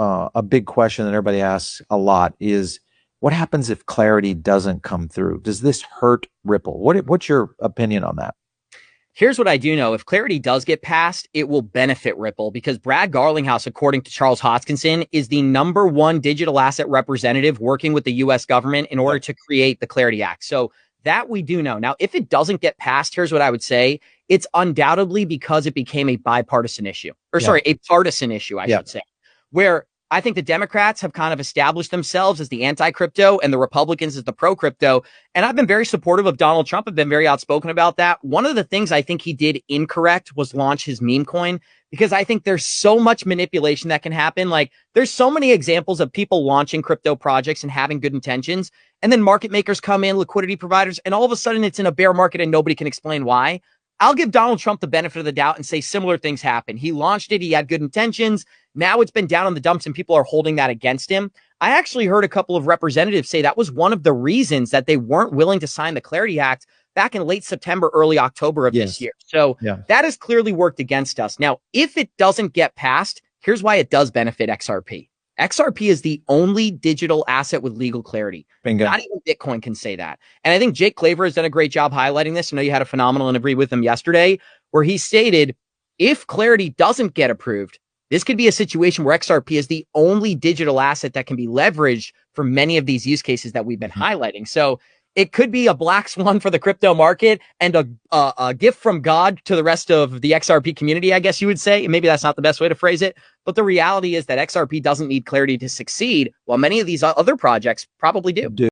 a big question that everybody asks a lot is what happens if Clarity doesn't come through? Does this hurt Ripple? What's your opinion on that? Here's what I do know. If Clarity does get passed, it will benefit Ripple because Brad Garlinghouse, according to Charles Hoskinson, is the #1 digital asset representative working with the US government in order to create the Clarity Act. So that we do know. Now, if it doesn't get passed, here's what I would say. It's undoubtedly because it became a bipartisan issue, or Yeah. sorry, a partisan issue, I Yeah. should say, where I think the Democrats have kind of established themselves as the anti-crypto and the Republicans as the pro-crypto. And I've been very supportive of Donald Trump. I've been very outspoken about that. One of the things I think he did incorrect was launch his meme coin because I think there's so much manipulation that can happen. Like there's so many examples of people launching crypto projects and having good intentions. And then market makers come in, liquidity providers, and all of a sudden it's in a bear market and nobody can explain why. I'll give Donald Trump the benefit of the doubt and say similar things happen. He launched it. He had good intentions. Now it's been down in the dumps and people are holding that against him. I actually heard a couple of representatives say that was one of the reasons that they weren't willing to sign the Clarity Act back in late September, early October of this Yes. year. So Yeah. that has clearly worked against us. Now, if it doesn't get passed, here's why it does benefit XRP. XRP is the only digital asset with legal clarity. Bingo. Not even Bitcoin can say that. And I think Jake Claver has done a great job highlighting this. I know you had a phenomenal interview with him yesterday where he stated if Clarity doesn't get approved, this could be a situation where XRP is the only digital asset that can be leveraged for many of these use cases that we've been highlighting. So it could be a black swan for the crypto market and a gift from God to the rest of the XRP community, I guess you would say. Maybe that's not the best way to phrase it. But the reality is that XRP doesn't need Clarity to succeed, while many of these other projects probably do.